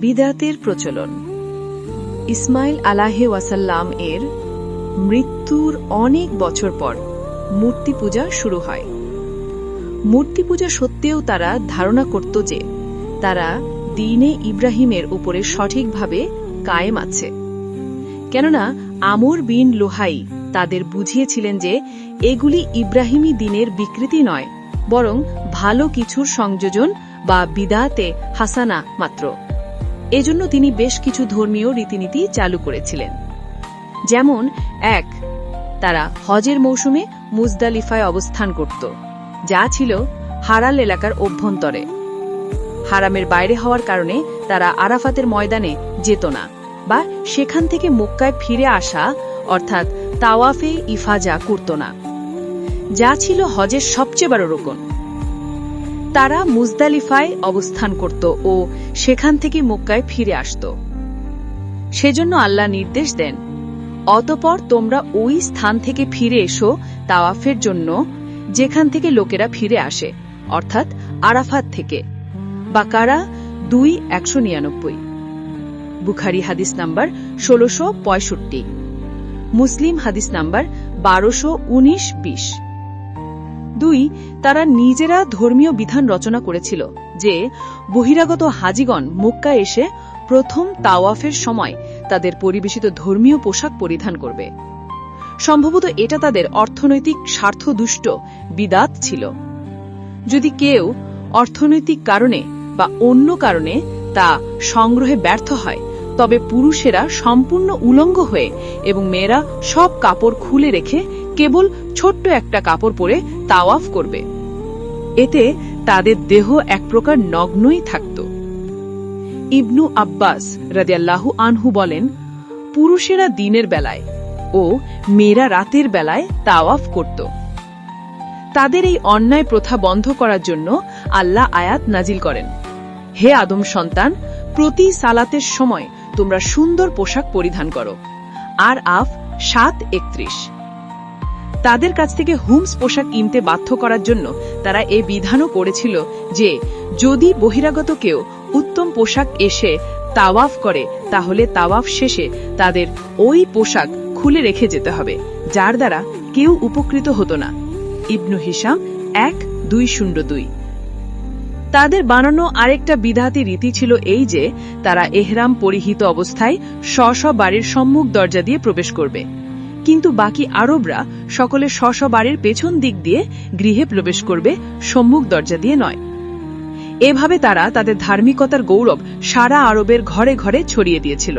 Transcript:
বিদআতের প্রচলন। ইসমাইল আলাইহি ওয়াসাল্লাম এর মৃত্যুর অনেক বছর পর মূর্তি পূজা শুরু হয়। মূর্তি পূজা সত্ত্বেও তারা ধারণা করত যে তারা দ্বীনে ইব্রাহিমের উপরে সঠিকভাবে কায়েম আছে, কেননা আমর বিন লুহাই তাদের বুঝিয়েছিলেন যে এগুলি ইব্রাহিমী দ্বীনের বিকৃতি নয়, বরং ভালো কিছুর সংযোজন বা বিদআতে হাসানা মাত্র। এজন্য তিনি বেশ কিছু ধর্মীয় রীতিনীতি চালু করেছিলেন। যেমন তারা হজের মৌসুমে মুজদালিফায় অবস্থান করত, যা ছিল হারাল এলাকার অভ্যন্তরে। হারামের বাইরে হওয়ার কারণে তারা আরাফাতের ময়দানে যেত না, বা সেখান থেকে মক্কায় ফিরে আসা অর্থাৎ তাওয়াফে ইফাজা করত না, যা ছিল হজের সবচেয়ে বড় রুকন। তারা মুজদালিফায় অবস্থান করত ও সেখান থেকে মক্কায় ফিরে আসত। সেজন্য আল্লাহ নির্দেশ দেন, অতঃপর তোমরা ওই স্থান থেকে ফিরে এসো তাওয়াফের জন্য যেখান থেকে লোকেরা ফিরে আসে, অর্থাৎ আরাফাত থেকে। বাকারা 2:199, বুখারী হাদিস নাম্বার 1665, মুসলিম হাদিস নাম্বার 1219-20। তারা নিজেরা ধর্মীয় বিধান রচনা করেছিল যে বহিরাগত হাজিগণ মক্কায় এসে প্রথম তাওয়াফের সময় তাদের পরিবেশিত ধর্মীয় পোশাক পরিধান করবে। সম্ভবত এটা তাদের অর্থনৈতিক স্বার্থদুষ্ট বিদআত ছিল। যদি কেউ অর্থনৈতিক কারণে বা অন্য কারণে তা সংগ্রহে ব্যর্থ হয়, তবে পুরুষেরা সম্পূর্ণ উলঙ্গ হয়ে এবং মেয়েরা সব কাপড় খুলে রেখে কেবল ছোট্ট একটা কাপড় পরে তাওয়াফ করবে। এতে তাদের দেহ এক প্রকার নগ্নই থাকত। ইবনু আব্বাস রাদিয়াল্লাহু আনহু বলেন, পুরুষেরা দিনের বেলায় ও মেয়েরা রাতের বেলায় তাওয়াফ করত। তাদের এই অন্যায় প্রথা বন্ধ করার জন্য আল্লাহ আয়াত নাজিল করেন, হে আদম সন্তান, প্রতি সালাতের সময় তোমরা সুন্দর পোশাক পরিধান করো। আর 7:31। তাদের কাছ থেকে হুমস পোশাক কিনতে বাধ্য করার জন্য তারা এ বিধানও করেছিল যে যদি বহিরাগত কেউ উত্তম পোশাক এসে তাওয়াফ করে, তাহলে তাওয়াফ শেষে তাদের ওই পোশাক খুলে রেখে যেতে হবে, যার দ্বারা কেউ উপকৃত হতো না। ইবনু হিশাম 1:202। তাদের বানানো আরেকটা বিদআতি রীতি ছিল এই যে তারা এহরাম পরিহিত অবস্থায় স্ব বাড়ির সম্মুখ দরজা দিয়ে প্রবেশ করবে, কিন্তু বাকি আরবরা সকলে স্ব বাড়ির পেছন দিক দিয়ে গৃহে প্রবেশ করবে, সম্মুখ দরজা দিয়ে নয়। এভাবে তারা তাদের ধার্মিকতার গৌরব সারা আরবের ঘরে ঘরে ছড়িয়ে দিয়েছিল।